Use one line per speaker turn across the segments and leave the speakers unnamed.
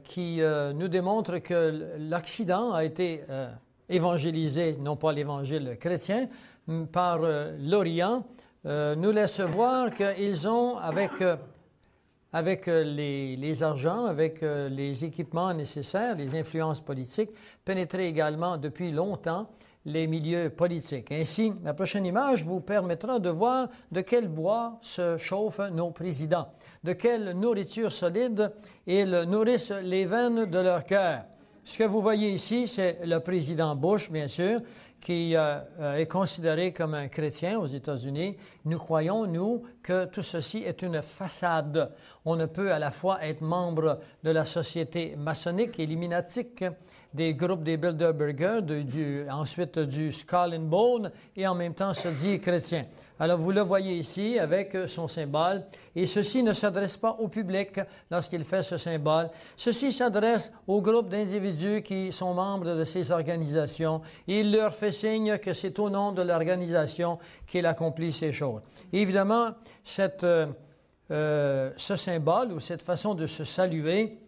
qui nous démontre que l'Occident a été évangélisé, non pas l'évangile chrétien, par l'Orient, nous laisse voir qu'ils ont, avec les argents, avec les équipements nécessaires, les influences politiques, pénétré également depuis longtemps les milieux politiques. Ainsi, la prochaine image vous permettra de voir de quel bois se chauffent nos présidents, de quelle nourriture solide ils nourrissent les veines de leur cœur. Ce que vous voyez ici, c'est le président Bush, bien sûr, qui est considéré comme un chrétien aux États-Unis. Nous croyons, nous, que tout ceci est une façade. On ne peut à la fois être membre de la société maçonnique et illuminatique, des groupes des Bilderberger, ensuite du Skull and Bone, et en même temps se dire chrétien. Alors vous le voyez ici avec son symbole, et ceci ne s'adresse pas au public lorsqu'il fait ce symbole. Ceci s'adresse au groupe d'individus qui sont membres de ces organisations. Il leur fait signe que c'est au nom de l'organisation qu'il accomplit ces choses. Et évidemment, ce symbole ou cette façon de se saluer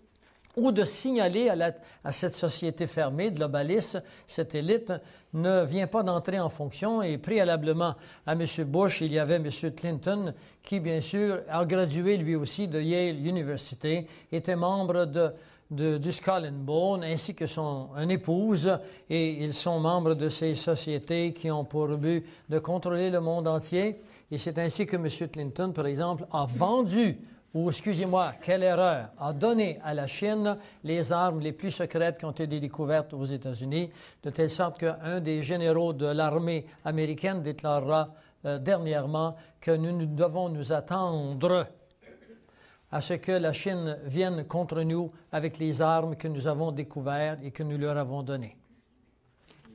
ou de signaler à cette société fermée, globaliste, cette élite, ne vient pas d'entrer en fonction. Et préalablement à M. Bush, il y avait M. Clinton, qui, bien sûr, a gradué lui aussi de Yale University, était membre du Skull and Bone, ainsi que son épouse, et ils sont membres de ces sociétés qui ont pour but de contrôler le monde entier. Et c'est ainsi que M. Clinton, par exemple, a vendu, ou excusez-moi, quelle erreur, a donné à la Chine les armes les plus secrètes qui ont été découvertes aux États-Unis, de telle sorte qu'un des généraux de l'armée américaine déclarera dernièrement que nous devons nous attendre à ce que la Chine vienne contre nous avec les armes que nous avons découvertes et que nous leur avons données.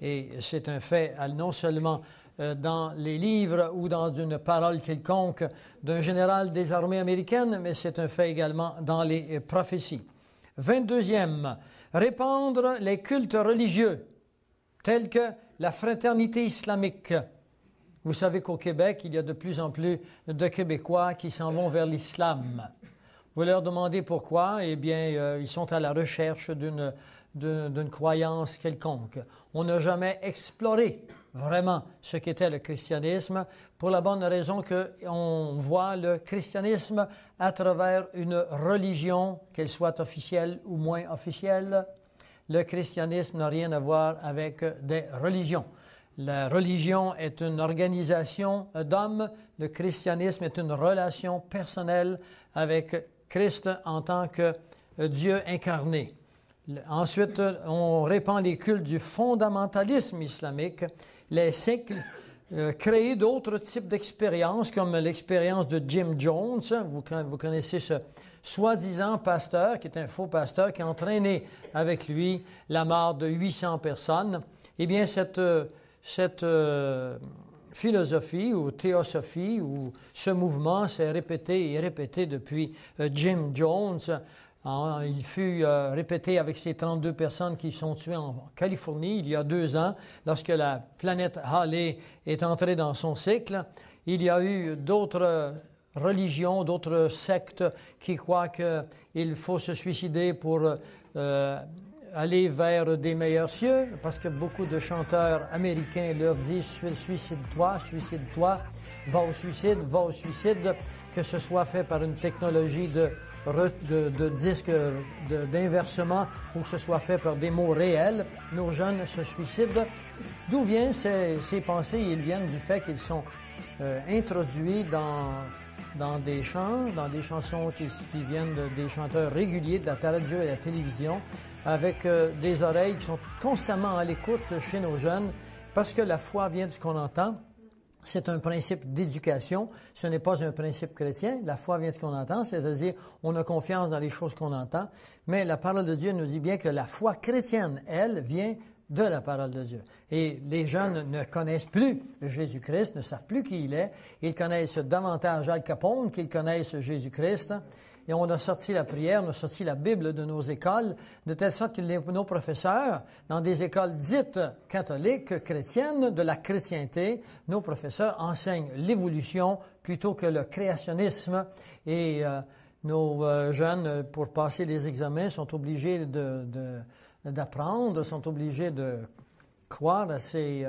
Et c'est un fait non seulement dans les livres ou dans une parole quelconque d'un général des armées américaines, mais c'est un fait également dans les prophéties. 22e, répandre les cultes religieux, tels que la fraternité islamique. Vous savez qu'au Québec, il y a de plus en plus de Québécois qui s'en vont vers l'islam. Vous leur demandez pourquoi, eh bien, ils sont à la recherche d'une croyance quelconque. On n'a jamais exploré vraiment ce qu'était le christianisme, pour la bonne raison qu'on voit le christianisme à travers une religion, qu'elle soit officielle ou moins officielle. Le christianisme n'a rien à voir avec des religions. La religion est une organisation d'hommes, le christianisme est une relation personnelle avec Christ en tant que Dieu incarné. Ensuite, on répand les cultes du fondamentalisme islamique, les cycles, créer d'autres types d'expériences, comme l'expérience de Jim Jones. Vous connaissez ce soi-disant pasteur, qui est un faux pasteur, qui a entraîné avec lui la mort de 800 personnes. Eh bien, cette philosophie ou théosophie ou ce mouvement s'est répété et répété depuis Jim Jones. Il fut répété avec ces 32 personnes qui sont tuées en Californie il y a 2 ans, lorsque la planète Halley est entrée dans son cycle. Il y a eu d'autres religions, d'autres sectes qui croient qu'il faut se suicider pour aller vers des meilleurs cieux, parce que beaucoup de chanteurs américains leur disent « suicide-toi, suicide-toi, va au suicide », que ce soit fait par une technologie de disque d'inversement ou que ce soit fait par des mots réels. Nos jeunes se suicident. D'où viennent ces pensées? Ils viennent du fait qu'ils sont introduits dans des chants, dans des chansons qui viennent des chanteurs réguliers de la radio et de la télévision, avec des oreilles qui sont constamment à l'écoute chez nos jeunes, parce que la foi vient de ce qu'on entend. C'est un principe d'éducation, ce n'est pas un principe chrétien. La foi vient de ce qu'on entend, c'est-à-dire on a confiance dans les choses qu'on entend, mais la parole de Dieu nous dit bien que la foi chrétienne, elle, vient de la parole de Dieu. Et les jeunes ne connaissent plus Jésus-Christ, ne savent plus qui il est. Ils connaissent davantage Al Capone qu'ils connaissent Jésus-Christ. Et on a sorti la prière, on a sorti la Bible de nos écoles, de telle sorte que nos professeurs, dans des écoles dites catholiques, chrétiennes, de la chrétienté, nos professeurs enseignent l'évolution plutôt que le créationnisme et nos jeunes, pour passer les examens, sont obligés d'apprendre, sont obligés de croire à ces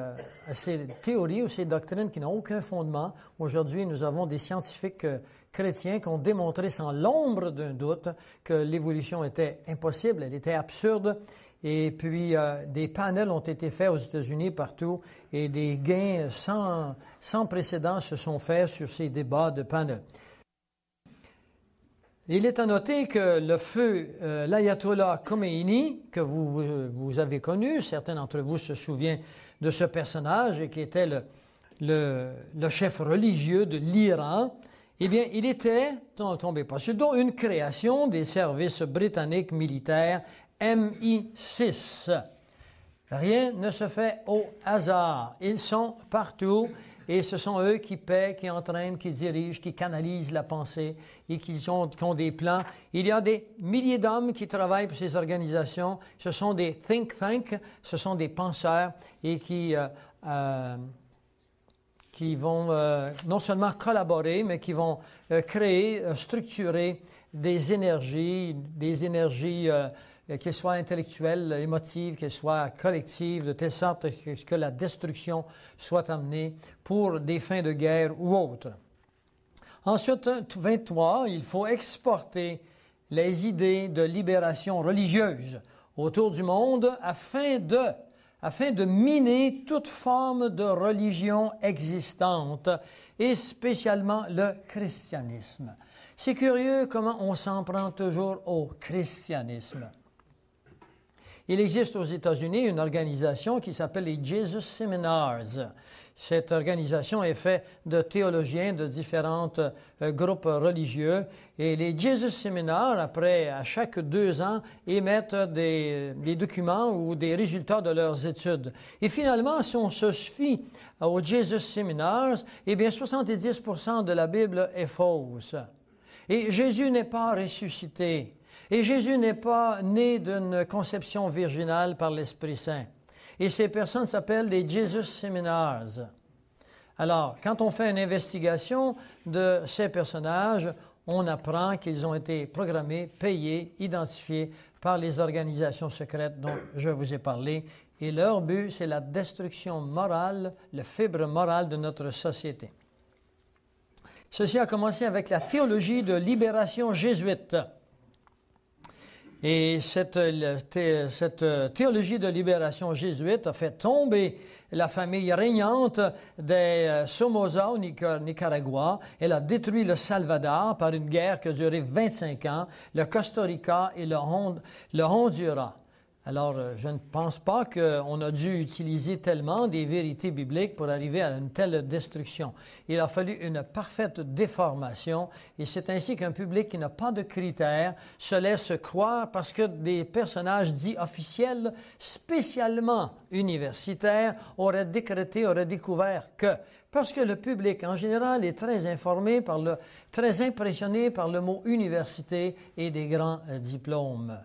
théories ou ces doctrines qui n'ont aucun fondement. Aujourd'hui, nous avons des scientifiques chrétiens qui ont démontré sans l'ombre d'un doute que l'évolution était impossible, elle était absurde. Et puis, des panels ont été faits aux États-Unis partout et des gains sans précédent se sont faits sur ces débats de panels. Il est à noter que le feu l'ayatollah Khomeini, que vous avez connu, certains d'entre vous se souviennent de ce personnage qui était le chef religieux de l'Iran, eh bien, il était, tombez pas sur le dos, une création des services britanniques militaires MI6. Rien ne se fait au hasard. Ils sont partout et ce sont eux qui paient, qui entraînent, qui dirigent, qui canalisent la pensée et qui ont des plans. Il y a des milliers d'hommes qui travaillent pour ces organisations. Ce sont des think tanks, ce sont des penseurs et qui vont non seulement collaborer, mais qui vont créer, structurer des énergies qu'elles soient intellectuelles, émotives, qu'elles soient collectives, de telle sorte que la destruction soit amenée pour des fins de guerre ou autres. Ensuite, 23, il faut exporter les idées de libération religieuse autour du monde afin de miner toute forme de religion existante, et spécialement le christianisme. C'est curieux comment on s'en prend toujours au christianisme. Il existe aux États-Unis une organisation qui s'appelle les Jesus Seminars. Cette organisation est faite de théologiens de différents groupes religieux. Et les Jesus Seminars, à chaque 2 ans, émettent des documents ou des résultats de leurs études. Et finalement, si on se fie aux Jesus Seminars, eh bien 70% de la Bible est fausse. Et Jésus n'est pas ressuscité. Et Jésus n'est pas né d'une conception virginale par l'Esprit Saint. Et ces personnes s'appellent des Jesus Seminars. Alors, quand on fait une investigation de ces personnages, on apprend qu'ils ont été programmés, payés, identifiés par les organisations secrètes dont je vous ai parlé. Et leur but, c'est la destruction morale, la fibre morale de notre société. Ceci a commencé avec la théologie de libération jésuite. Et cette théologie de libération jésuite a fait tomber la famille régnante des Somoza au Nicaragua. Elle a détruit le Salvador par une guerre qui a duré 25 ans, le Costa Rica et le Honduras. Alors, je ne pense pas qu'on a dû utiliser tellement des vérités bibliques pour arriver à une telle destruction. Il a fallu une parfaite déformation et c'est ainsi qu'un public qui n'a pas de critères se laisse croire parce que des personnages dits officiels, spécialement universitaires, auraient découvert que, parce que le public en général est très informé, très impressionné par le mot université et des grands diplômes.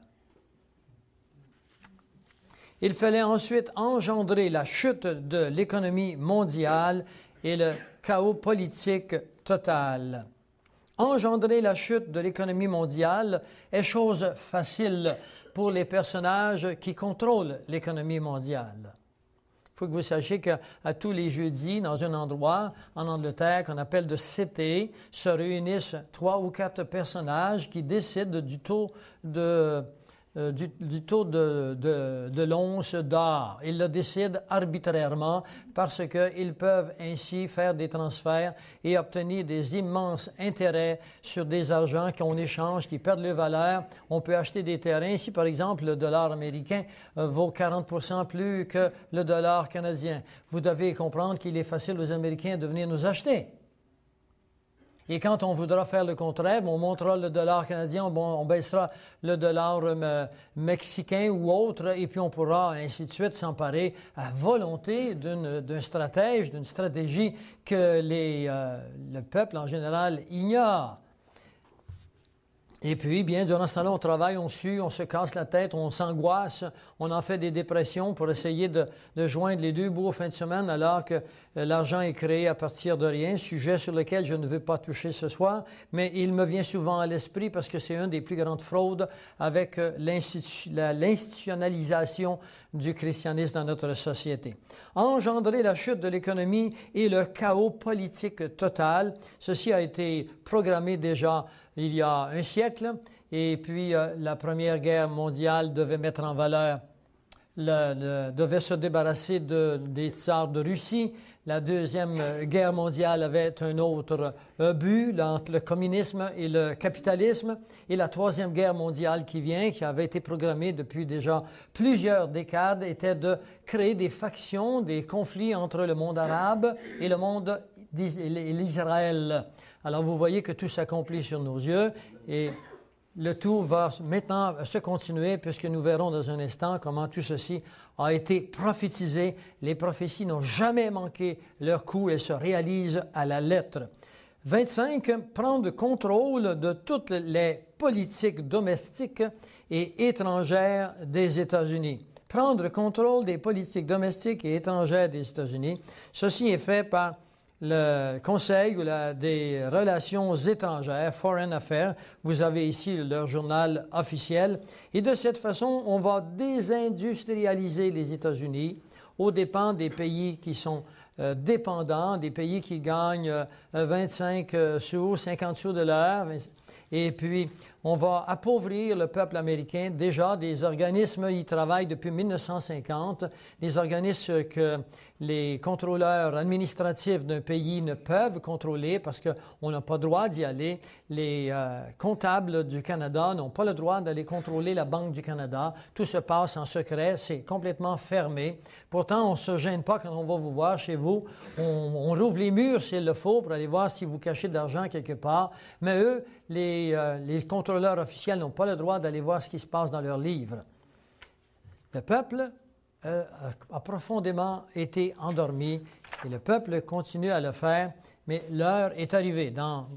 Il fallait ensuite engendrer la chute de l'économie mondiale et le chaos politique total. Engendrer la chute de l'économie mondiale est chose facile pour les personnages qui contrôlent l'économie mondiale. Il faut que vous sachiez qu'à tous les jeudis, dans un endroit en Angleterre qu'on appelle de City, se réunissent 3 ou 4 personnages qui décident du taux de l'once d'or. Ils le décident arbitrairement parce qu'ils peuvent ainsi faire des transferts et obtenir des immenses intérêts sur des argents qu'on échange, qui perdent leur valeur. On peut acheter des terrains. Si, par exemple, le dollar américain vaut 40% plus que le dollar canadien, vous devez comprendre qu'il est facile aux Américains de venir nous acheter. Et quand on voudra faire le contraire, on montrera le dollar canadien, on baissera le dollar mexicain ou autre, et puis on pourra ainsi de suite s'emparer à volonté d'un stratège, d'une stratégie que le peuple en général ignore. Et puis, bien, durant ce temps-là, on travaille, on sue, on se casse la tête, on s'angoisse, on en fait des dépressions pour essayer de joindre les deux bouts aux fins de semaine alors que l'argent est créé à partir de rien, sujet sur lequel je ne veux pas toucher ce soir, mais il me vient souvent à l'esprit parce que c'est une des plus grandes fraudes avec l'institutionnalisation du christianisme dans notre société. Engendrer la chute de l'économie et le chaos politique total, ceci a été programmé déjà il y a un siècle, et puis la Première Guerre mondiale devait mettre en valeur, devait se débarrasser des tsars de Russie. La Deuxième Guerre mondiale avait un autre but, entre le communisme et le capitalisme. Et la Troisième Guerre mondiale qui vient, qui avait été programmée depuis déjà plusieurs décades, était de créer des factions, des conflits entre le monde arabe et le monde l'Israël. Alors, vous voyez que tout s'accomplit sur nos yeux et le tout va maintenant se continuer puisque nous verrons dans un instant comment tout ceci a été prophétisé. Les prophéties n'ont jamais manqué leur coup, elles se réalisent à la lettre. 25. Prendre contrôle de toutes les politiques domestiques et étrangères des États-Unis. Prendre contrôle des politiques domestiques et étrangères des États-Unis. Ceci est fait par le Conseil des relations étrangères, Foreign Affairs. Vous avez ici leur journal officiel. Et de cette façon, on va désindustrialiser les États-Unis aux dépens des pays qui sont dépendants, des pays qui gagnent 25 sous, 50 sous de l'heure. Et puis, on va appauvrir le peuple américain. Déjà, des organismes y travaillent depuis 1950, des organismes que les contrôleurs administratifs d'un pays ne peuvent contrôler parce qu'on n'a pas le droit d'y aller. Les comptables du Canada n'ont pas le droit d'aller contrôler la Banque du Canada. Tout se passe en secret, c'est complètement fermé. Pourtant, on ne se gêne pas quand on va vous voir chez vous. On rouvre les murs s'il le faut pour aller voir si vous cachez de l'argent quelque part. Mais eux, les contrôleurs officiels n'ont pas le droit d'aller voir ce qui se passe dans leurs livres. Le peuple a profondément été endormi et le peuple continue à le faire, mais l'heure est arrivée. Dans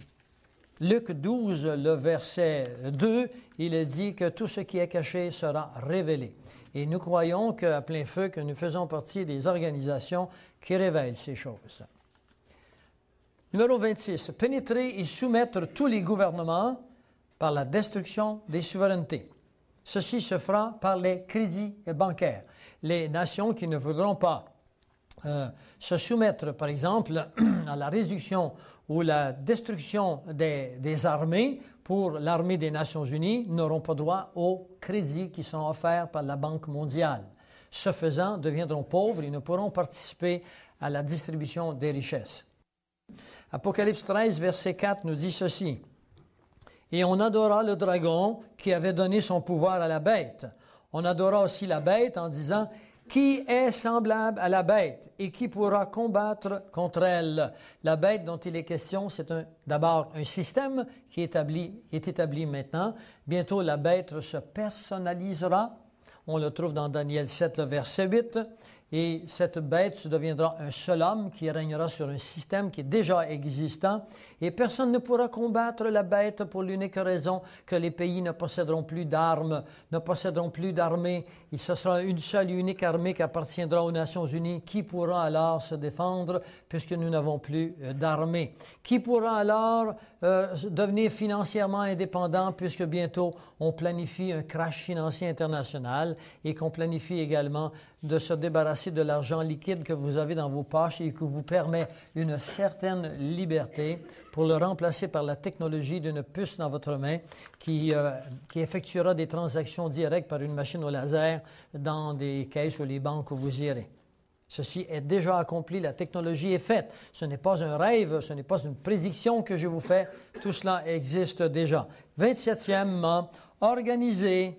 Luc 12, le verset 2, il est dit que tout ce qui est caché sera révélé. Et nous croyons qu'à plein feu, que nous faisons partie des organisations qui révèlent ces choses. Numéro 26. Pénétrer et soumettre tous les gouvernements par la destruction des souverainetés. Ceci se fera par les crédits bancaires. Les nations qui ne voudront pas se soumettre, par exemple, à la réduction ou la destruction des armées pour l'armée des Nations Unies n'auront pas droit aux crédits qui sont offerts par la Banque mondiale. Ce faisant, deviendront pauvres et ne pourront participer à la distribution des richesses. Apocalypse 13, verset 4 nous dit ceci. « Et on adora le dragon qui avait donné son pouvoir à la bête. On adora aussi la bête en disant « Qui est semblable à la bête et qui pourra combattre contre elle? » La bête dont il est question, c'est d'abord un système qui est établi maintenant. Bientôt, la bête se personnalisera. On le trouve dans Daniel 7, le verset 8. Et cette bête deviendra un seul homme qui régnera sur un système qui est déjà existant. Et personne ne pourra combattre la bête pour l'unique raison que les pays ne posséderont plus d'armes, ne posséderont plus d'armée. Et ce sera une seule et unique armée qui appartiendra aux Nations Unies. Qui pourra alors se défendre puisque nous n'avons plus d'armée? Qui pourra alors devenir financièrement indépendant puisque bientôt on planifie un crash financier international et qu'on planifie également de se débarrasser de l'argent liquide que vous avez dans vos poches et qui vous permet une certaine liberté pour le remplacer par la technologie d'une puce dans votre main qui effectuera des transactions directes par une machine au laser dans des caisses ou les banques où vous irez. Ceci est déjà accompli, la technologie est faite. Ce n'est pas un rêve, ce n'est pas une prédiction que je vous fais, tout cela existe déjà. 27e, organiser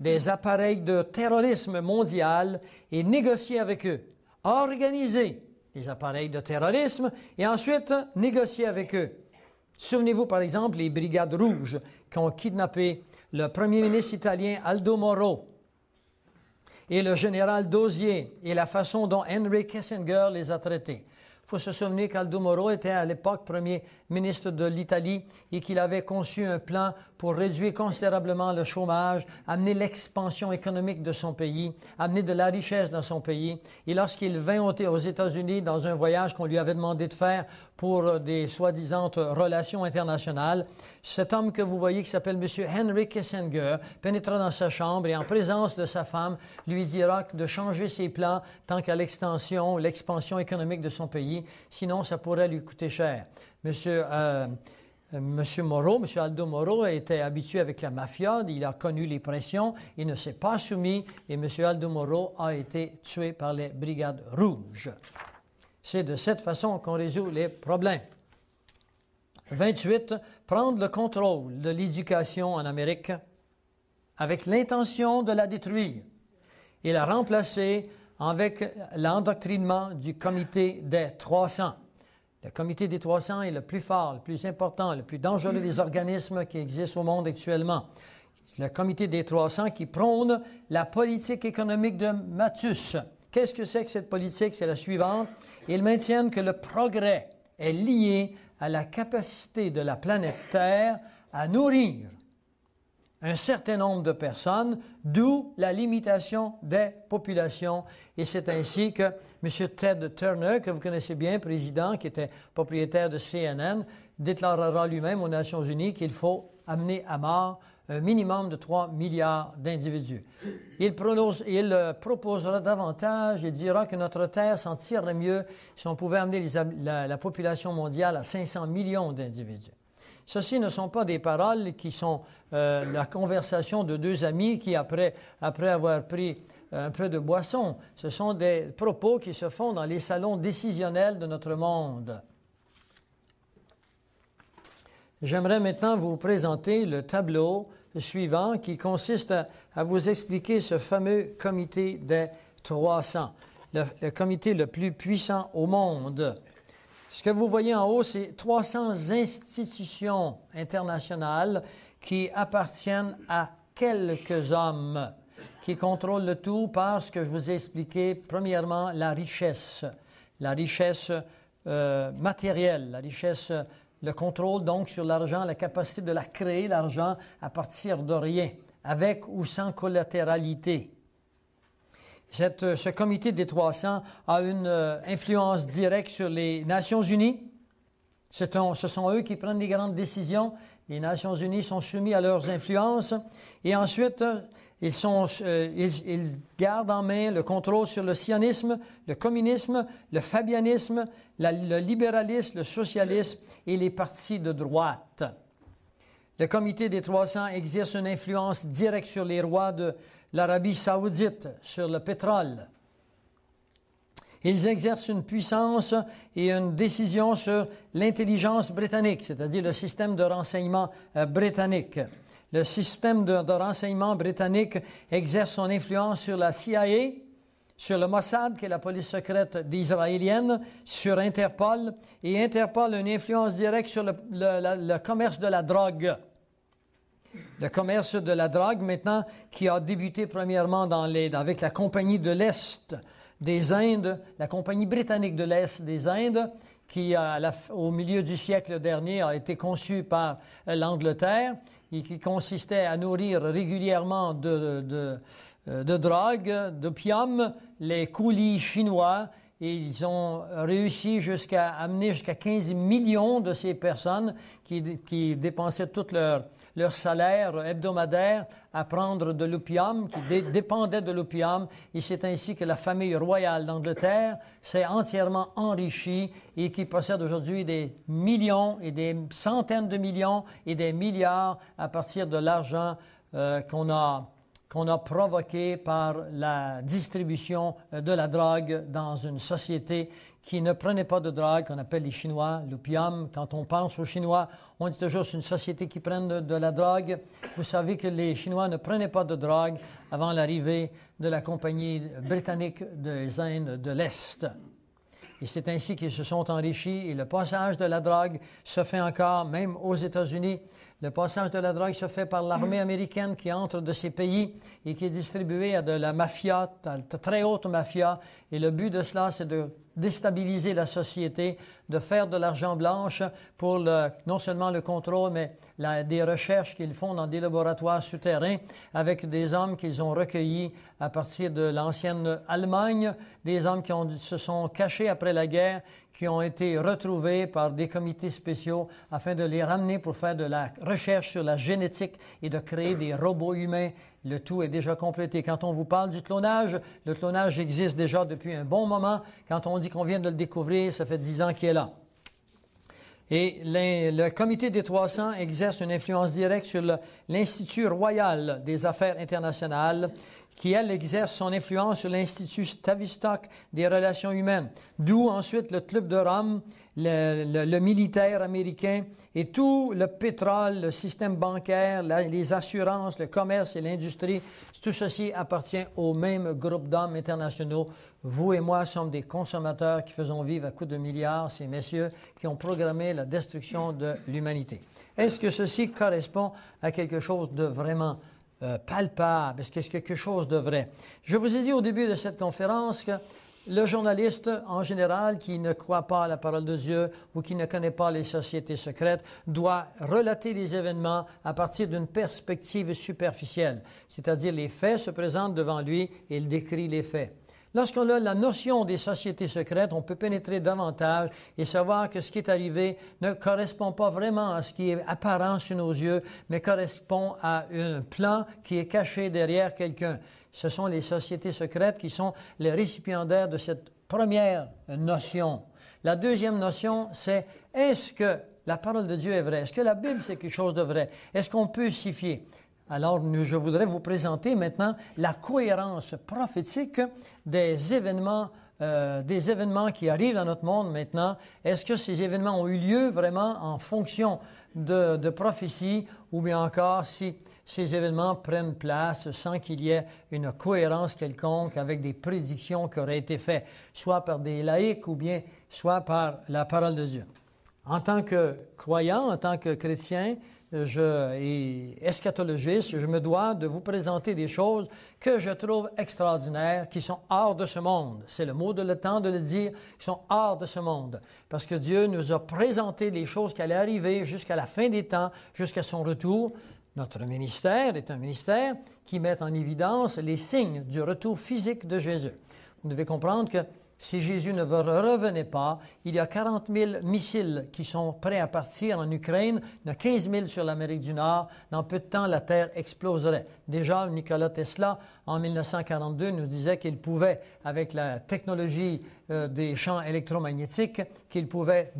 des appareils de terrorisme mondial et négocier avec eux. Organiser des appareils de terrorisme et ensuite négocier avec eux. Souvenez-vous par exemple les Brigades Rouges qui ont kidnappé le premier ministre italien Aldo Moro et le général Dozier et la façon dont Henry Kissinger les a traités. Il faut se souvenir qu'Aldo Moro était à l'époque premier ministre de l'Italie, et qu'il avait conçu un plan pour réduire considérablement le chômage, amener l'expansion économique de son pays, amener de la richesse dans son pays. Et lorsqu'il vint aux États-Unis dans un voyage qu'on lui avait demandé de faire pour des soi-disant relations internationales, cet homme que vous voyez qui s'appelle M. Henry Kissinger pénétra dans sa chambre et en présence de sa femme lui dira de changer ses plans tant qu'à l'expansion économique de son pays, sinon ça pourrait lui coûter cher. Monsieur Moro, M. Aldo Moro était habitué avec la mafia, il a connu les pressions, il ne s'est pas soumis et M. Aldo Moro a été tué par les Brigades Rouges. C'est de cette façon qu'on résout les problèmes. 28. Prendre le contrôle de l'éducation en Amérique avec l'intention de la détruire et la remplacer avec l'endoctrinement du comité des 300. Le comité des 300 est le plus fort, le plus important, le plus dangereux des organismes qui existent au monde actuellement. Le comité des 300 qui prône la politique économique de Malthus. Qu'est-ce que c'est que cette politique? C'est la suivante. Ils maintiennent que le progrès est lié à la capacité de la planète Terre à nourrir un certain nombre de personnes, d'où la limitation des populations. Et c'est ainsi que M. Ted Turner, que vous connaissez bien, président, qui était propriétaire de CNN, déclarera lui-même aux Nations Unies qu'il faut amener à mort un minimum de 3 milliards d'individus. Il proposera davantage et dira que notre Terre s'en tirerait mieux si on pouvait amener la population mondiale à 500 millions d'individus. Ceci ne sont pas des paroles qui sont la conversation de deux amis qui, après avoir pris un peu de boisson, ce sont des propos qui se font dans les salons décisionnels de notre monde. J'aimerais maintenant vous présenter le tableau suivant qui consiste à vous expliquer ce fameux comité des 300, le comité le plus puissant au monde. Ce que vous voyez en haut, c'est 300 institutions internationales qui appartiennent à quelques hommes qui contrôlent le tout par ce que je vous ai expliqué, premièrement, la richesse matérielle, la richesse, le contrôle donc sur l'argent, la capacité de la créer, l'argent, à partir de rien, avec ou sans collatéralité. Ce comité des 300 a une influence directe sur les Nations Unies. Ce sont eux qui prennent les grandes décisions. Les Nations Unies sont soumises à leurs influences. Et ensuite, ils gardent en main le contrôle sur le sionisme, le communisme, le fabianisme, le libéralisme, le socialisme et les partis de droite. Le comité des 300 exerce une influence directe sur les rois de l'Arabie saoudite, sur le pétrole. Ils exercent une puissance et une décision sur l'intelligence britannique, c'est-à-dire le système de renseignement britannique. Le système de renseignement britannique exerce son influence sur la CIA, sur le Mossad, qui est la police secrète israélienne, sur Interpol, et Interpol a une influence directe sur le commerce de la drogue. Le commerce de la drogue, maintenant, qui a débuté premièrement avec la Compagnie de l'Est des Indes, la Compagnie britannique de l'Est des Indes, qui, au milieu du siècle dernier, a été conçue par l'Angleterre et qui consistait à nourrir régulièrement de drogue, d'opium, les coulis chinois. Et ils ont réussi à amener jusqu'à 15 millions de ces personnes qui dépensaient tout leur salaire hebdomadaire à prendre de l'opium, qui dépendaient de l'opium. Et c'est ainsi que la famille royale d'Angleterre s'est entièrement enrichie et qui possède aujourd'hui des millions et des centaines de millions et des milliards à partir de l'argent qu'on a provoqué par la distribution de la drogue dans une société qui ne prenait pas de drogue, qu'on appelle les Chinois, l'opium. Quand on pense aux Chinois, on dit toujours que c'est une société qui prend de la drogue. Vous savez que les Chinois ne prenaient pas de drogue avant l'arrivée de la Compagnie britannique des Indes de l'Est. Et c'est ainsi qu'ils se sont enrichis et le passage de la drogue se fait encore, même aux États-Unis. Le passage de la drogue se fait par l'armée américaine qui entre de ces pays et qui est distribuée à de la mafia, de très haute mafia. Et le but de cela, c'est de déstabiliser la société, de faire de l'argent blanche pour non seulement le contrôle, mais des recherches qu'ils font dans des laboratoires souterrains avec des hommes qu'ils ont recueillis à partir de l'ancienne Allemagne, des hommes qui se sont cachés après la guerre, qui ont été retrouvés par des comités spéciaux afin de les ramener pour faire de la recherche sur la génétique et de créer des robots humains. Le tout est déjà complété. Quand on vous parle du clonage, le clonage existe déjà depuis un bon moment. Quand on dit qu'on vient de le découvrir, ça fait 10 ans qu'il est là. Et le comité des 300 exerce une influence directe sur l'Institut royal des affaires internationales, qui, elle, exerce son influence sur l'Institut Tavistock des relations humaines, d'où ensuite le Club de Rome, le militaire américain et tout le pétrole, le système bancaire, les assurances, le commerce et l'industrie. Tout ceci appartient au même groupe d'hommes internationaux. Vous et moi sommes des consommateurs qui faisons vivre à coups de milliards ces messieurs qui ont programmé la destruction de l'humanité. Est-ce que ceci correspond à quelque chose de vraiment palpable? Est-ce que c'est quelque chose de vrai? Je vous ai dit au début de cette conférence que le journaliste, en général, qui ne croit pas à la parole de Dieu ou qui ne connaît pas les sociétés secrètes, doit relater les événements à partir d'une perspective superficielle, c'est-à-dire les faits se présentent devant lui et il décrit les faits. Lorsqu'on a la notion des sociétés secrètes, on peut pénétrer davantage et savoir que ce qui est arrivé ne correspond pas vraiment à ce qui est apparent sous nos yeux, mais correspond à un plan qui est caché derrière quelqu'un. Ce sont les sociétés secrètes qui sont les récipiendaires de cette première notion. La deuxième notion, c'est est-ce que la parole de Dieu est vraie? Est-ce que la Bible, c'est quelque chose de vrai? Est-ce qu'on peut s'y fier? Alors, je voudrais vous présenter maintenant la cohérence prophétique des événements qui arrivent dans notre monde maintenant. Est-ce que ces événements ont eu lieu vraiment en fonction de prophétie ou bien encore si ces événements prennent place sans qu'il y ait une cohérence quelconque avec des prédictions qui auraient été faites, soit par des laïcs ou bien soit par la parole de Dieu. En tant que croyant, en tant que chrétien et eschatologiste, je me dois de vous présenter des choses que je trouve extraordinaires, qui sont hors de ce monde. C'est le mot de le temps de le dire, qui sont hors de ce monde. Parce que Dieu nous a présenté les choses qui allaient arriver jusqu'à la fin des temps, jusqu'à son retour. Notre ministère est un ministère qui met en évidence les signes du retour physique de Jésus. Vous devez comprendre que si Jésus ne revenait pas, il y a 40 000 missiles qui sont prêts à partir en Ukraine, il y en a 15 000 sur l'Amérique du Nord. Dans peu de temps, la Terre exploserait. Déjà, Nikola Tesla, en 1942, nous disait qu'il pouvait, avec la technologie des champs électromagnétiques, qu'il pouvait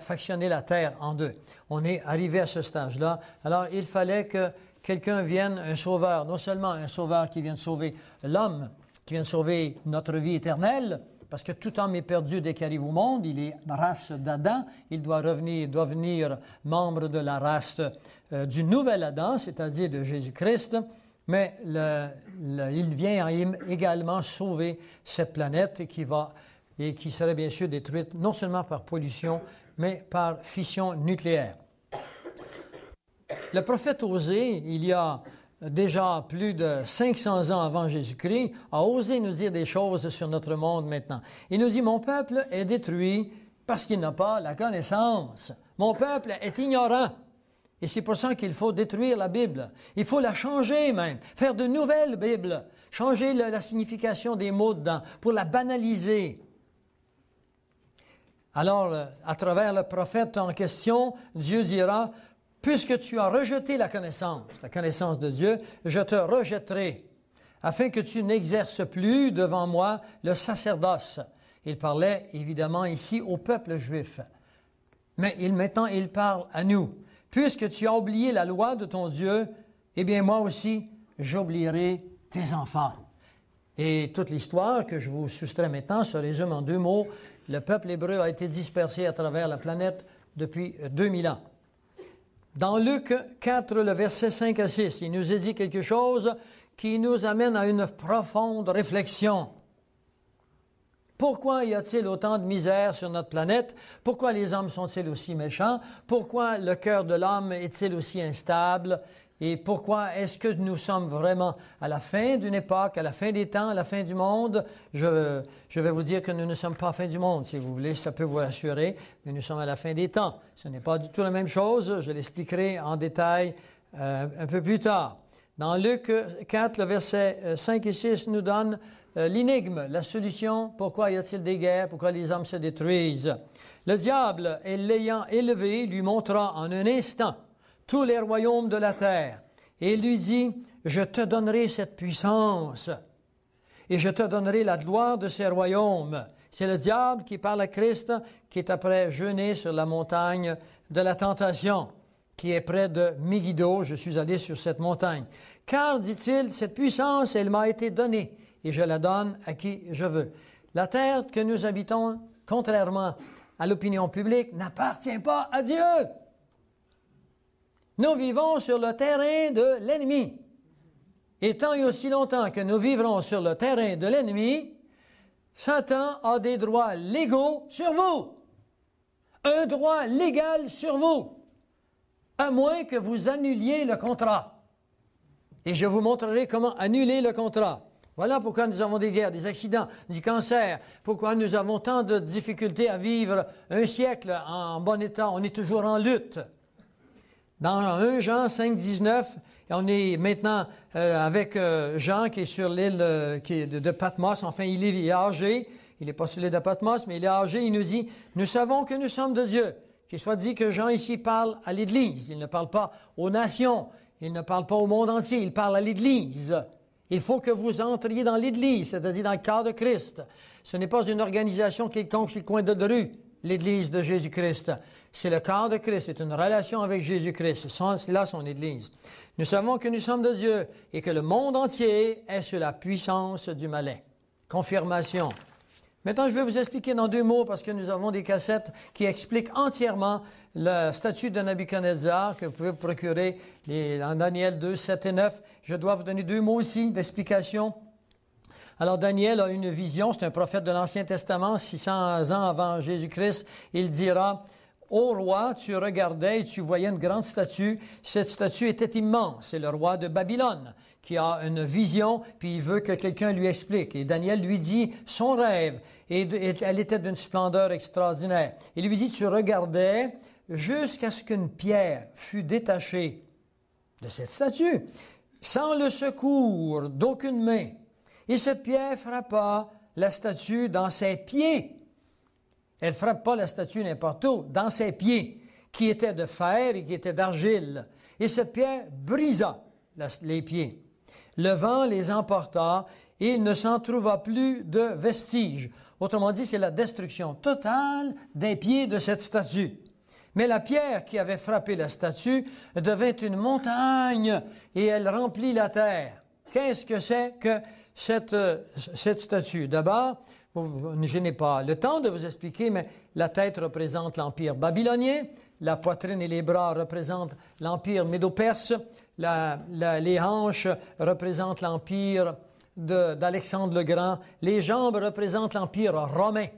fractionner la Terre en deux. On est arrivé à ce stage-là. Alors, il fallait que quelqu'un vienne, un sauveur, non seulement un sauveur qui vienne sauver l'homme, qui vienne sauver notre vie éternelle, parce que tout homme est perdu dès qu'il arrive au monde, il est race d'Adam, il doit devenir membre de la race du nouvel Adam, c'est-à-dire de Jésus-Christ, mais il vient également sauver cette planète qui serait bien sûr détruite non seulement par pollution, mais par fission nucléaire. Le prophète Osée, il y a déjà plus de 500 ans avant Jésus-Christ, a osé nous dire des choses sur notre monde maintenant. Il nous dit, mon peuple est détruit parce qu'il n'a pas la connaissance. Mon peuple est ignorant. Et c'est pour ça qu'il faut détruire la Bible. Il faut la changer même, faire de nouvelles Bibles, changer la signification des mots dedans pour la banaliser. Alors, à travers le prophète en question, Dieu dira, puisque tu as rejeté la connaissance de Dieu, je te rejetterai, afin que tu n'exerces plus devant moi le sacerdoce. Il parlait évidemment ici au peuple juif. Mais maintenant, il parle à nous. Puisque tu as oublié la loi de ton Dieu, eh bien moi aussi, j'oublierai tes enfants. Et toute l'histoire que je vous soustrais maintenant se résume en 2 mots. Le peuple hébreu a été dispersé à travers la planète depuis 2000 ans. Dans Luc 4, le verset 5 à 6, il nous est dit quelque chose qui nous amène à une profonde réflexion. Pourquoi y a-t-il autant de misère sur notre planète? Pourquoi les hommes sont-ils aussi méchants? Pourquoi le cœur de l'homme est-il aussi instable? Et pourquoi est-ce que nous sommes vraiment à la fin d'une époque, à la fin des temps, à la fin du monde? Je vais vous dire que nous ne sommes pas à la fin du monde, si vous voulez, ça peut vous rassurer, mais nous sommes à la fin des temps. Ce n'est pas du tout la même chose, je l'expliquerai en détail un peu plus tard. Dans Luc 4, le verset 5 et 6 nous donne l'énigme, la solution, pourquoi y a-t-il des guerres, pourquoi les hommes se détruisent. Le diable, l'ayant élevé, lui montra en un instant tous les royaumes de la terre, et lui dit, je te donnerai cette puissance, et je te donnerai la gloire de ces royaumes. C'est le diable qui parle à Christ, qui est après jeûner sur la montagne de la tentation, qui est près de Megiddo. Je suis allé sur cette montagne. Car, dit-il, cette puissance, elle m'a été donnée, et je la donne à qui je veux. La terre que nous habitons, contrairement à l'opinion publique, n'appartient pas à Dieu. Nous vivons sur le terrain de l'ennemi. Et tant et aussi longtemps que nous vivrons sur le terrain de l'ennemi, Satan a des droits légaux sur vous. Un droit légal sur vous. À moins que vous annuliez le contrat. Et je vous montrerai comment annuler le contrat. Voilà pourquoi nous avons des guerres, des accidents, du cancer, pourquoi nous avons tant de difficultés à vivre un siècle en bon état. On est toujours en lutte. Dans 1 Jean 5, 19, on est maintenant avec Jean qui est sur l'île de Patmos. Enfin, il est âgé. Il n'est pas sur l'île de Patmos, mais il est âgé. Il nous dit, nous savons que nous sommes de Dieu. Qu'il soit dit que Jean ici parle à l'Église. Il ne parle pas aux nations. Il ne parle pas au monde entier. Il parle à l'Église. Il faut que vous entriez dans l'Église, c'est-à-dire dans le corps de Christ. Ce n'est pas une organisation quelconque sur le coin de rue, l'Église de Jésus-Christ. C'est le corps de Christ, c'est une relation avec Jésus-Christ. C'est là son Église. Nous savons que nous sommes de Dieu et que le monde entier est sous la puissance du malin. Confirmation. Maintenant, je vais vous expliquer dans 2 mots, parce que nous avons des cassettes qui expliquent entièrement le statut de Nabuchodonosor que vous pouvez vous procurer en Daniel 2, 7 et 9. Je dois vous donner 2 mots ici d'explication. Alors, Daniel a une vision, c'est un prophète de l'Ancien Testament, 600 ans avant Jésus-Christ. Il dira, « Ô roi, tu regardais et tu voyais une grande statue. Cette statue était immense. C'est le roi de Babylone qui a une vision, puis il veut que quelqu'un lui explique. Et Daniel lui dit son rêve, et elle était d'une splendeur extraordinaire. Il lui dit, tu regardais jusqu'à ce qu'une pierre fût détachée de cette statue, sans le secours d'aucune main. Et cette pierre frappa la statue dans ses pieds. Elle ne frappe pas la statue n'importe où, dans ses pieds, qui étaient de fer et qui étaient d'argile. Et cette pierre brisa les pieds. Le vent les emporta et il ne s'en trouva plus de vestiges. Autrement dit, c'est la destruction totale des pieds de cette statue. Mais la pierre qui avait frappé la statue devint une montagne et elle remplit la terre. Qu'est-ce que c'est que cette statue? D'abord, je n'ai pas le temps de vous expliquer, mais la tête représente l'empire babylonien, la poitrine et les bras représentent l'empire médo-perse, les hanches représentent l'empire d'Alexandre le Grand, les jambes représentent l'empire romain.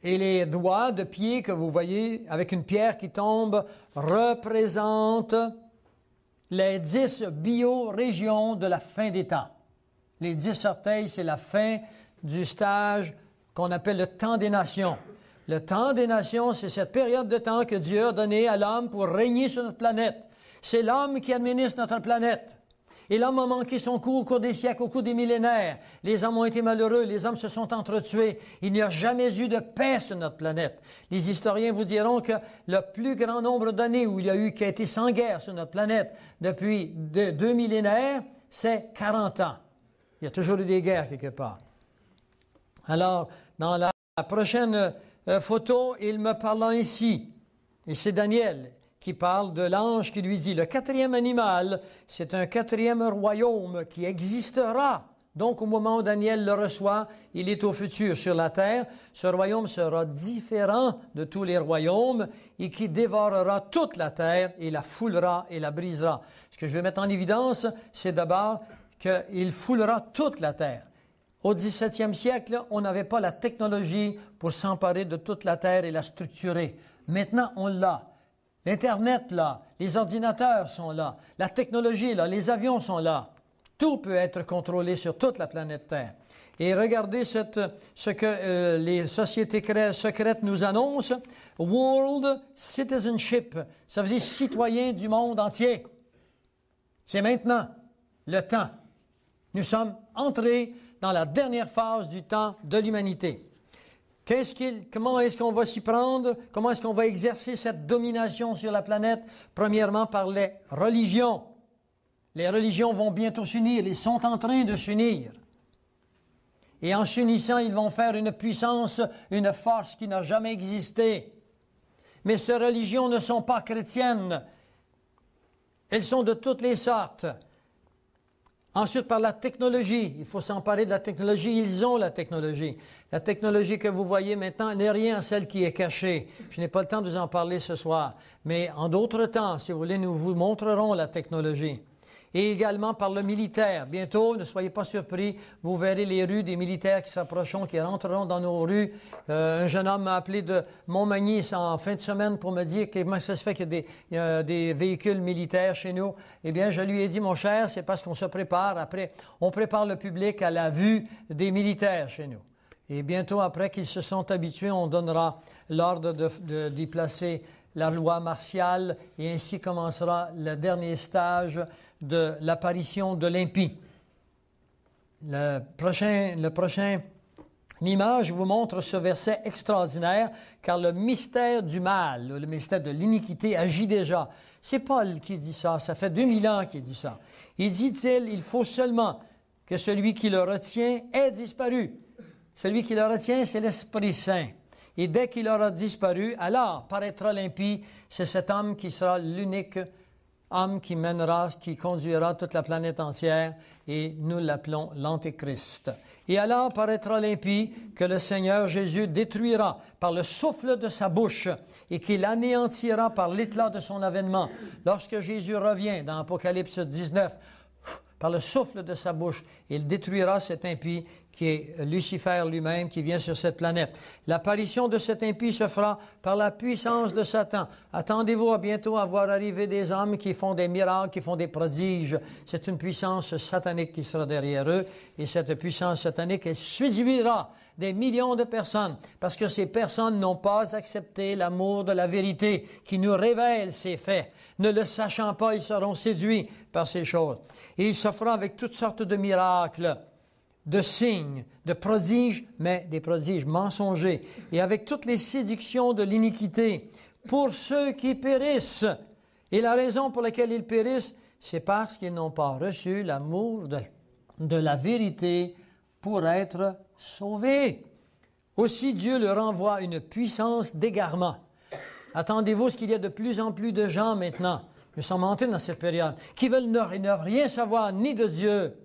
Et les doigts de pied que vous voyez avec une pierre qui tombe représentent les 10 biorégions de la fin des temps. Les 10 orteils, c'est la fin du stage qu'on appelle le temps des nations. Le temps des nations, c'est cette période de temps que Dieu a donnée à l'homme pour régner sur notre planète. C'est l'homme qui administre notre planète. Et l'homme a manqué son coup au cours des siècles, au cours des millénaires. Les hommes ont été malheureux, les hommes se sont entretués. Il n'y a jamais eu de paix sur notre planète. Les historiens vous diront que le plus grand nombre d'années où il y a eu qui a été sans guerre sur notre planète depuis 2 millénaires, c'est 40 ans. Il y a toujours eu des guerres quelque part. Alors, dans la prochaine photo, il me parle ici, et c'est Daniel qui parle de l'ange qui lui dit, le 4e animal, c'est un 4e royaume qui existera. Donc, au moment où Daniel le reçoit, il est au futur sur la terre. Ce royaume sera différent de tous les royaumes et qui dévorera toute la terre et la foulera et la brisera. Ce que je vais mettre en évidence, c'est d'abord qu'il foulera toute la terre. Au 17e siècle, on n'avait pas la technologie pour s'emparer de toute la terre et la structurer. Maintenant, on l'a. L'Internet, là, les ordinateurs sont là, la technologie, là, les avions sont là. Tout peut être contrôlé sur toute la planète Terre. Et regardez ce que les sociétés secrètes nous annoncent. World Citizenship, ça veut dire citoyen du monde entier. C'est maintenant le temps. Nous sommes entrés dans la dernière phase du temps de l'humanité. Comment est-ce qu'on va s'y prendre? Comment est-ce qu'on va exercer cette domination sur la planète? Premièrement, par les religions. Les religions vont bientôt s'unir. Ils sont en train de s'unir. Et en s'unissant, ils vont faire une puissance, une force qui n'a jamais existé. Mais ces religions ne sont pas chrétiennes. Elles sont de toutes les sortes. Ensuite, par la technologie. Il faut s'emparer de la technologie. Ils ont la technologie. La technologie que vous voyez maintenant n'est rien à celle qui est cachée. Je n'ai pas le temps de vous en parler ce soir. Mais en d'autres temps, si vous voulez, nous vous montrerons la technologie. Et également par le militaire. Bientôt, ne soyez pas surpris, vous verrez les rues des militaires qui s'approcheront, qui rentreront dans nos rues. Un jeune homme m'a appelé de Montmagny en fin de semaine pour me dire comment ça se fait qu'il y a des véhicules militaires chez nous. Eh bien, je lui ai dit, mon cher, c'est parce qu'on se prépare. Après, on prépare le public à la vue des militaires chez nous. Et bientôt, après qu'ils se sont habitués, on donnera l'ordre d'y placer la loi martiale et ainsi commencera le dernier stage de l'apparition de l'impie. Le prochain image vous montre ce verset extraordinaire, car le mystère du mal, le mystère de l'iniquité agit déjà. C'est Paul qui dit ça, ça fait 2000 ans qu'il dit ça. Il dit-il, il faut seulement que celui qui le retient ait disparu. Celui qui le retient, c'est l'Esprit Saint. Et dès qu'il aura disparu, alors paraîtra l'impie, c'est cet homme qui sera l'unique homme qui mènera, qui conduira toute la planète entière, et nous l'appelons l'Antéchrist. Et alors paraîtra l'impie que le Seigneur Jésus détruira par le souffle de sa bouche et qu'il anéantira par l'éclat de son avènement. Lorsque Jésus revient dans Apocalypse 19, par le souffle de sa bouche, il détruira cet impie qui est Lucifer lui-même, qui vient sur cette planète. L'apparition de cet impie se fera par la puissance de Satan. Attendez-vous à bientôt à voir arriver des hommes qui font des miracles, qui font des prodiges. C'est une puissance satanique qui sera derrière eux. Et cette puissance satanique, elle séduira des millions de personnes, parce que ces personnes n'ont pas accepté l'amour de la vérité qui nous révèle ces faits. Ne le sachant pas, ils seront séduits par ces choses. Et il se fera avec toutes sortes de miracles, de signes, de prodiges, mais des prodiges mensongers, et avec toutes les séductions de l'iniquité, pour ceux qui périssent. Et la raison pour laquelle ils périssent, c'est parce qu'ils n'ont pas reçu l'amour de la vérité pour être sauvés. Aussi, Dieu leur envoie une puissance d'égarement. Attendez-vous ce qu'il y a de plus en plus de gens maintenant, nous sommes entrés dans cette période, qui veulent ne rien savoir ni de Dieu,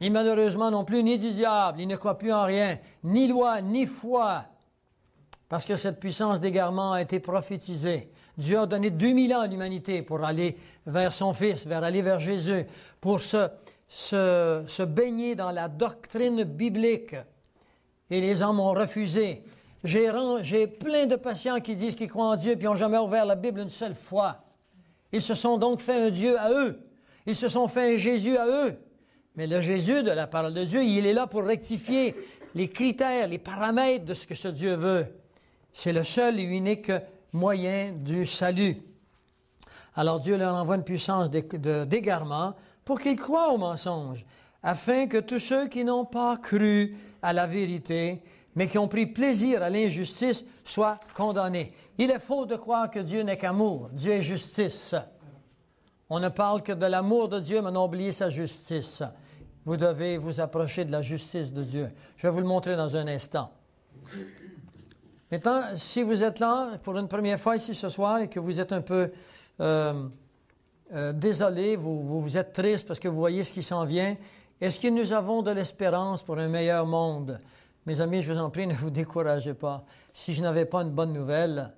ni malheureusement non plus, ni du diable. Ils ne croient plus en rien, ni loi, ni foi, parce que cette puissance d'égarement a été prophétisée. Dieu a donné 2000 ans à l'humanité pour aller vers son Fils, aller vers Jésus, pour se baigner dans la doctrine biblique. Et les hommes ont refusé. J'ai plein de patients qui disent qu'ils croient en Dieu et n'ont jamais ouvert la Bible une seule fois. Ils se sont donc fait un Dieu à eux. Ils se sont fait un Jésus à eux. Mais le Jésus de la parole de Dieu, il est là pour rectifier les critères, les paramètres de ce que ce Dieu veut. C'est le seul et unique moyen du salut. Alors Dieu leur envoie une puissance d'égarement pour qu'ils croient au mensonge, afin que tous ceux qui n'ont pas cru à la vérité, mais qui ont pris plaisir à l'injustice, soient condamnés. Il est faux de croire que Dieu n'est qu'amour. Dieu est justice. On ne parle que de l'amour de Dieu, mais on a oublié sa justice. Vous devez vous approcher de la justice de Dieu. Je vais vous le montrer dans un instant. Maintenant, si vous êtes là pour une première fois ici ce soir et que vous êtes un peu désolé, vous êtes triste parce que vous voyez ce qui s'en vient, est-ce que nous avons de l'espérance pour un meilleur monde? Mes amis, je vous en prie, ne vous découragez pas. Si je n'avais pas une bonne nouvelle,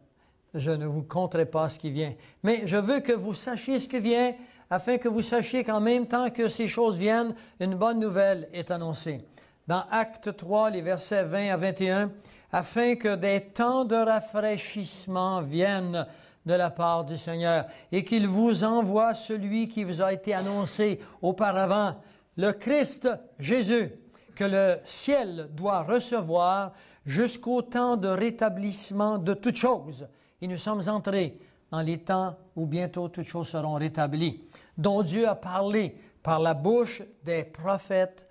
je ne vous conterai pas ce qui vient. Mais je veux que vous sachiez ce qui vient, afin que vous sachiez qu'en même temps que ces choses viennent, une bonne nouvelle est annoncée. Dans Acte 3, les versets 20 à 21, afin que des temps de rafraîchissement viennent de la part du Seigneur et qu'il vous envoie celui qui vous a été annoncé auparavant, le Christ Jésus, que le ciel doit recevoir jusqu'au temps de rétablissement de toutes choses. Et nous sommes entrés dans les temps où bientôt toutes choses seront rétablies, dont Dieu a parlé par la bouche des prophètes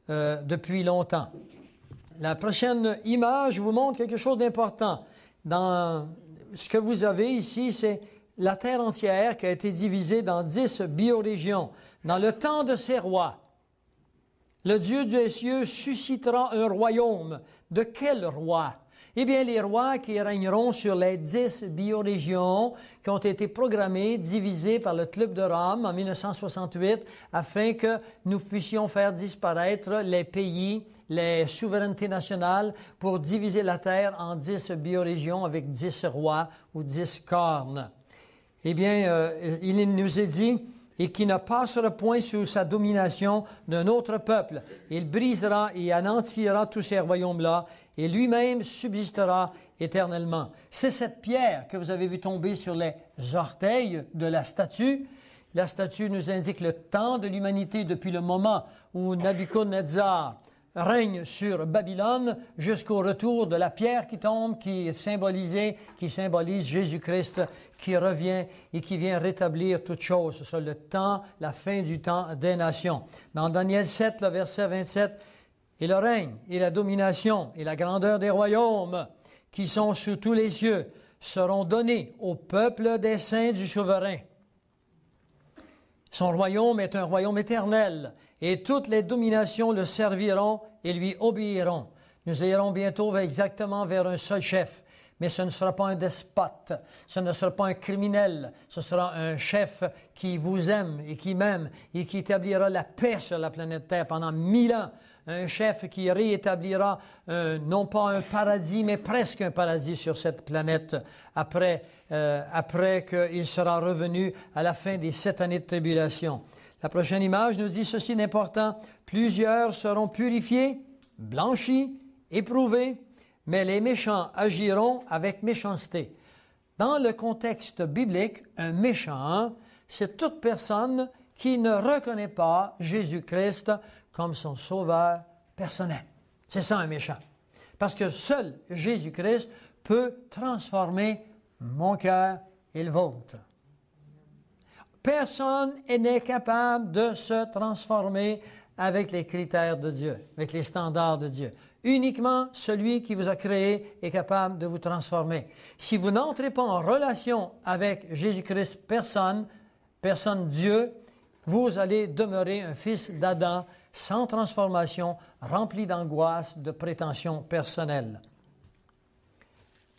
depuis longtemps. La prochaine image vous montre quelque chose d'important. Dans ce que vous avez ici, c'est la terre entière qui a été divisée dans 10 biorégions. Dans le temps de ces rois, le Dieu des cieux suscitera un royaume. De quel roi? Eh bien, les rois qui régneront sur les 10 biorégions qui ont été programmées, divisées par le Club de Rome en 1968, afin que nous puissions faire disparaître les pays, les souverainetés nationales, pour diviser la terre en 10 biorégions avec 10 rois ou 10 cornes. Eh bien, il nous est dit, et qui ne passera point sous sa domination d'un autre peuple. Il brisera et anéantira tous ces royaumes-là, et lui-même subsistera éternellement. C'est cette pierre que vous avez vu tomber sur les orteils de la statue. La statue nous indique le temps de l'humanité depuis le moment où Nabuchodonosor règne sur Babylone jusqu'au retour de la pierre qui tombe, qui symbolise Jésus-Christ qui revient et qui vient rétablir toutes choses. Ce sera le temps, la fin du temps des nations. Dans Daniel 7, le verset 27, « Et le règne et la domination et la grandeur des royaumes qui sont sous tous les cieux seront donnés au peuple des saints du souverain. Son royaume est un royaume éternel, et toutes les dominations le serviront et lui obéiront. » Nous irons bientôt exactement vers un seul chef, mais ce ne sera pas un despote, ce ne sera pas un criminel, ce sera un chef qui vous aime et qui m'aime et qui établira la paix sur la planète Terre pendant 1000 ans. Un chef qui réétablira non pas un paradis, mais presque un paradis sur cette planète après qu'il sera revenu à la fin des 7 années de tribulation. La prochaine image nous dit ceci d'important. Plusieurs seront purifiés, blanchis, éprouvés, mais les méchants agiront avec méchanceté. Dans le contexte biblique, un méchant, c'est toute personne qui ne reconnaît pas Jésus-Christ comme son sauveur personnel. C'est ça un méchant. Parce que seul Jésus-Christ peut transformer mon cœur et le vôtre. Personne n'est capable de se transformer avec les critères de Dieu, avec les standards de Dieu. Uniquement celui qui vous a créé est capable de vous transformer. Si vous n'entrez pas en relation avec Jésus-Christ, personne Dieu, vous allez demeurer un fils d'Adam sans transformation, rempli d'angoisse, de prétentions personnelles.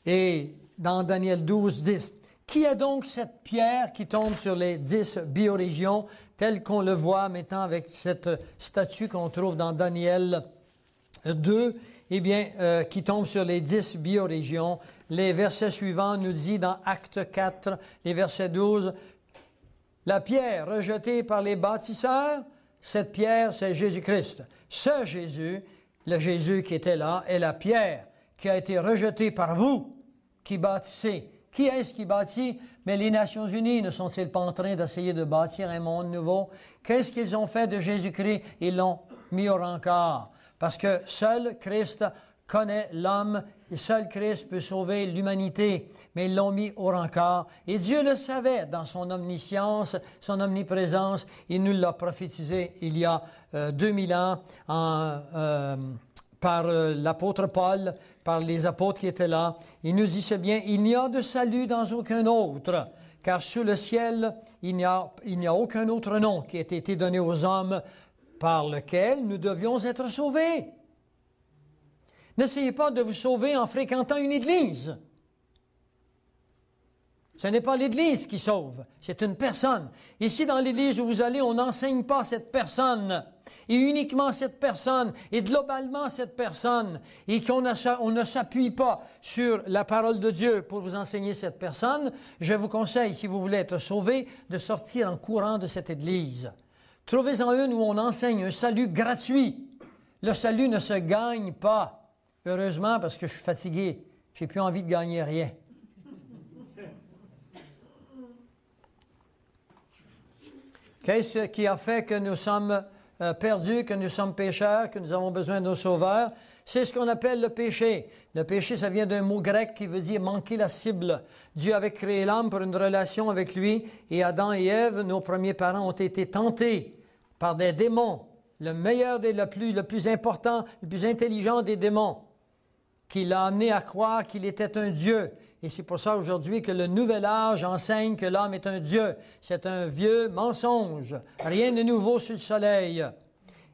Et dans Daniel 12, 10, qui est donc cette pierre qui tombe sur les 10 biorégions, telle qu'on le voit maintenant avec cette statue qu'on trouve dans Daniel 2, eh bien, qui tombe sur les 10 biorégions. Les versets suivants nous disent dans Acte 4, les versets 12, « La pierre rejetée par les bâtisseurs, cette pierre, c'est Jésus-Christ. Ce Jésus, le Jésus qui était là, est la pierre qui a été rejetée par vous, qui bâtissez. » Qui est-ce qui bâtit? Mais les Nations unies ne sont-elles pas en train d'essayer de bâtir un monde nouveau? Qu'est-ce qu'ils ont fait de Jésus-Christ? Ils l'ont mis au rencard. Parce que seul Christ connaît l'homme, et seul Christ peut sauver l'humanité. Mais ils l'ont mis au rencard. Et Dieu le savait dans son omniscience, son omniprésence. Il nous l'a prophétisé il y a 2000 ans par l'apôtre Paul, par les apôtres qui étaient là. Il nous dit, c'est bien, il n'y a de salut dans aucun autre, car sous le ciel, il n'y a aucun autre nom qui ait été donné aux hommes par lequel nous devions être sauvés. N'essayez pas de vous sauver en fréquentant une église. Ce n'est pas l'Église qui sauve, c'est une personne. Ici, dans l'Église où vous allez, on n'enseigne pas cette personne, et uniquement cette personne, et globalement cette personne, et qu'on ne s'appuie pas sur la parole de Dieu pour vous enseigner cette personne. Je vous conseille, si vous voulez être sauvé, de sortir en courant de cette Église. Trouvez-en une où on enseigne un salut gratuit. Le salut ne se gagne pas. Heureusement, parce que je suis fatigué, je n'ai plus envie de gagner rien. Qu'est-ce qui a fait que nous sommes perdus, que nous sommes pécheurs, que nous avons besoin d'un sauveur? C'est ce qu'on appelle le péché. Le péché, ça vient d'un mot grec qui veut dire manquer la cible. Dieu avait créé l'homme pour une relation avec lui, et Adam et Ève, nos premiers parents, ont été tentés par des démons. Le meilleur, le plus important, le plus intelligent des démons, qui l'a amené à croire qu'il était un Dieu. Et c'est pour ça aujourd'hui que le nouvel âge enseigne que l'homme est un Dieu. C'est un vieux mensonge. Rien de nouveau sur le soleil.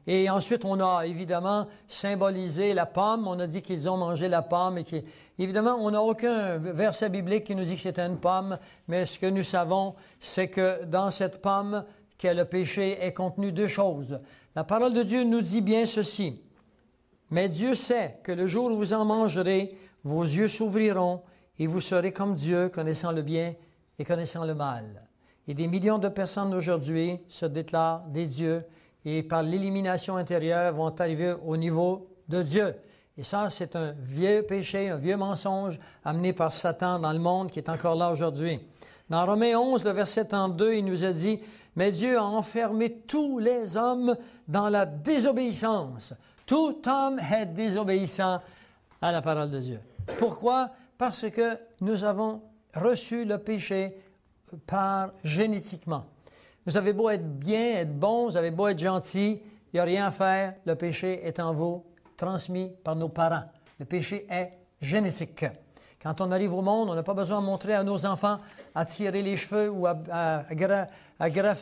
Et ensuite, on a évidemment symbolisé la pomme. On a dit qu'ils ont mangé la pomme. Évidemment, on n'a aucun verset biblique qui nous dit que c'était une pomme. Mais ce que nous savons, c'est que dans cette pomme, que le péché est contenu deux choses. La parole de Dieu nous dit bien ceci. Mais Dieu sait que le jour où vous en mangerez, vos yeux s'ouvriront et vous serez comme Dieu, connaissant le bien et connaissant le mal. Et des millions de personnes aujourd'hui se déclarent des dieux et par l'élimination intérieure vont arriver au niveau de Dieu. Et ça, c'est un vieux péché, un vieux mensonge amené par Satan dans le monde qui est encore là aujourd'hui. Dans Romains 11, le verset 32, il nous a dit « Mais Dieu a enfermé tous les hommes dans la désobéissance. Tout homme est désobéissant à la parole de Dieu. » Pourquoi? Parce que nous avons reçu le péché génétiquement. Vous avez beau être bien, être bon, vous avez beau être gentil, il n'y a rien à faire. Le péché est en vous, transmis par nos parents. Le péché est génétique. Quand on arrive au monde, on n'a pas besoin de montrer à nos enfants à tirer les cheveux ou à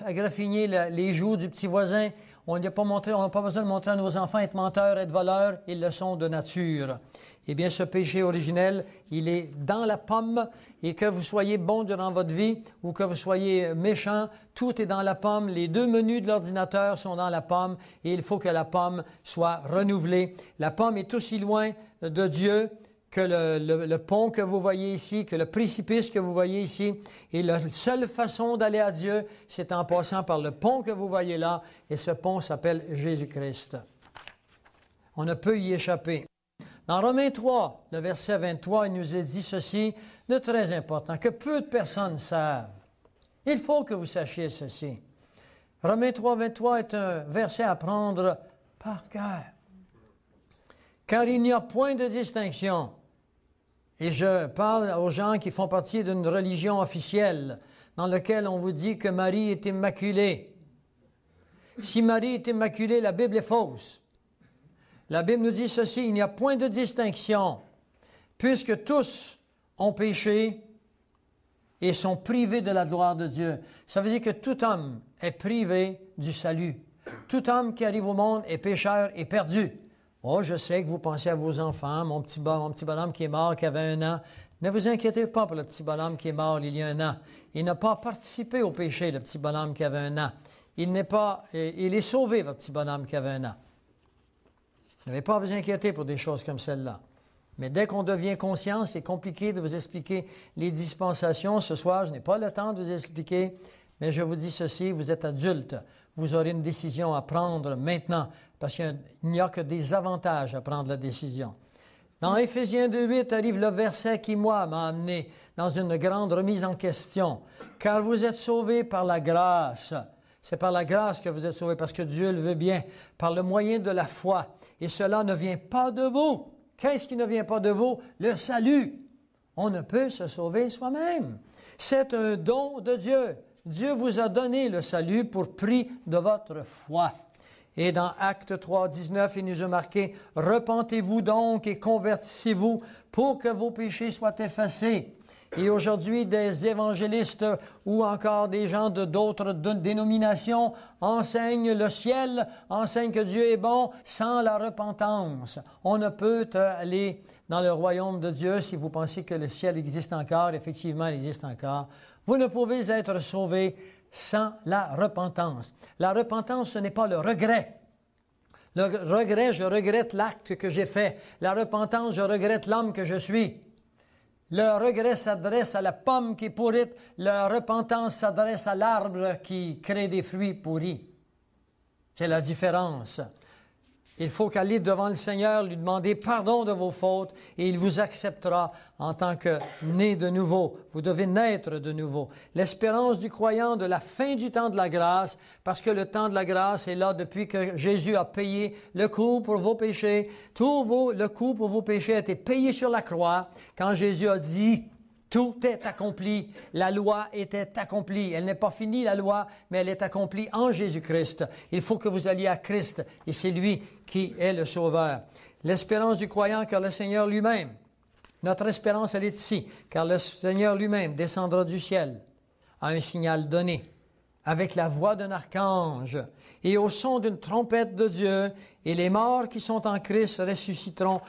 graffiner les joues du petit voisin. On n'a pas besoin de montrer à nos enfants être menteurs, être voleurs. Ils le sont de nature. Eh bien, ce péché originel, il est dans la pomme, et que vous soyez bon durant votre vie ou que vous soyez méchant, tout est dans la pomme. Les deux menus de l'ordinateur sont dans la pomme, et il faut que la pomme soit renouvelée. La pomme est aussi loin de Dieu que le pont que vous voyez ici, que le précipice que vous voyez ici. Et la seule façon d'aller à Dieu, c'est en passant par le pont que vous voyez là, et ce pont s'appelle Jésus-Christ. On ne peut y échapper. Dans Romains 3, le verset 23, il nous est dit ceci, de très important, que peu de personnes savent. Il faut que vous sachiez ceci. Romains 3, 23 est un verset à prendre par cœur. Car il n'y a point de distinction. Et je parle aux gens qui font partie d'une religion officielle dans laquelle on vous dit que Marie est immaculée. Si Marie est immaculée, la Bible est fausse. La Bible nous dit ceci, il n'y a point de distinction, puisque tous ont péché et sont privés de la gloire de Dieu. Ça veut dire que tout homme est privé du salut. Tout homme qui arrive au monde est pécheur et perdu. Oh, je sais que vous pensez à vos enfants, mon petit bonhomme qui est mort, qui avait 1 an. Ne vous inquiétez pas pour le petit bonhomme qui est mort il y a 1 an. Il n'a pas participé au péché, le petit bonhomme qui avait 1 an. Il est sauvé, votre petit bonhomme qui avait 1 an. Vous n'avez pas à vous inquiéter pour des choses comme celle-là. Mais dès qu'on devient conscient, c'est compliqué de vous expliquer les dispensations. Ce soir, je n'ai pas le temps de vous expliquer, mais je vous dis ceci, vous êtes adulte. Vous aurez une décision à prendre maintenant, parce qu'il n'y a que des avantages à prendre la décision. Dans Éphésiens 2.8 arrive le verset qui, moi, m'a amené dans une grande remise en question. « Car vous êtes sauvés par la grâce. » C'est par la grâce que vous êtes sauvés, parce que Dieu le veut bien, par le moyen de la foi. Et cela ne vient pas de vous. Qu'est-ce qui ne vient pas de vous? Le salut. On ne peut se sauver soi-même. C'est un don de Dieu. Dieu vous a donné le salut pour prix de votre foi. Et dans Actes 3, 19, il nous a marqué « Repentez-vous donc et convertissez-vous pour que vos péchés soient effacés. » Et aujourd'hui, des évangélistes ou encore des gens d'autres dénominations enseignent le ciel, enseignent que Dieu est bon sans la repentance. On ne peut aller dans le royaume de Dieu si vous pensez que le ciel existe encore. Effectivement, il existe encore. Vous ne pouvez être sauvés sans la repentance. La repentance, ce n'est pas le regret. Le regret, je regrette l'acte que j'ai fait. La repentance, je regrette l'homme que je suis. Le regret s'adresse à la pomme qui est pourrite. La repentance s'adresse à l'arbre qui crée des fruits pourris. C'est la différence. Il faut qu'aller devant le Seigneur, lui demander pardon de vos fautes et il vous acceptera en tant que né de nouveau. Vous devez naître de nouveau. L'espérance du croyant de la fin du temps de la grâce, parce que le temps de la grâce est là depuis que Jésus a payé le coût pour vos péchés. Le coût pour vos péchés a été payé sur la croix quand Jésus a dit « Tout est accompli ». La loi était accomplie. Elle n'est pas finie, la loi, mais elle est accomplie en Jésus-Christ. Il faut que vous alliez à Christ et c'est lui qui est le Sauveur. L'espérance du croyant, car le Seigneur lui-même, notre espérance, elle est ici, car le Seigneur lui-même descendra du ciel à un signal donné, avec la voix d'un archange et au son d'une trompette de Dieu, et les morts qui sont en Christ ressusciteront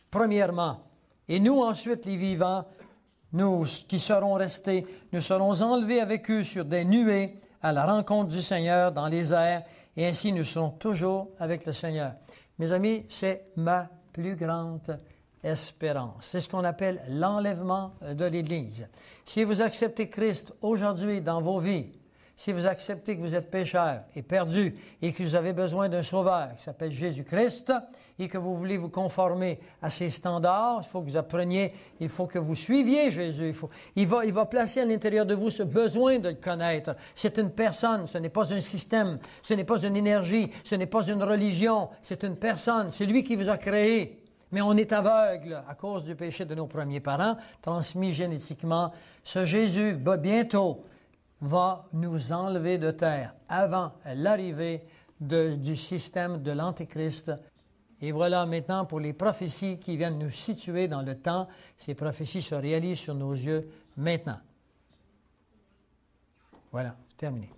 premièrement. Et nous ensuite, les vivants, nous qui serons restés, nous serons enlevés avec eux sur des nuées à la rencontre du Seigneur dans les airs, et ainsi nous serons toujours avec le Seigneur. Mes amis, c'est ma plus grande espérance. C'est ce qu'on appelle l'enlèvement de l'Église. Si vous acceptez Christ aujourd'hui dans vos vies, si vous acceptez que vous êtes pécheurs et perdus et que vous avez besoin d'un sauveur qui s'appelle Jésus-Christ et que vous voulez vous conformer à ses standards, il faut que vous appreniez, il faut que vous suiviez Jésus. Il va placer à l'intérieur de vous ce besoin de le connaître. C'est une personne, ce n'est pas un système, ce n'est pas une énergie, ce n'est pas une religion, c'est une personne, c'est lui qui vous a créé. Mais on est aveugle à cause du péché de nos premiers parents, transmis génétiquement. Ce Jésus, bientôt, va nous enlever de terre avant l'arrivée du système de l'Antéchrist. Et voilà maintenant pour les prophéties qui viennent nous situer dans le temps. Ces prophéties se réalisent sur nos yeux maintenant. Voilà, terminé.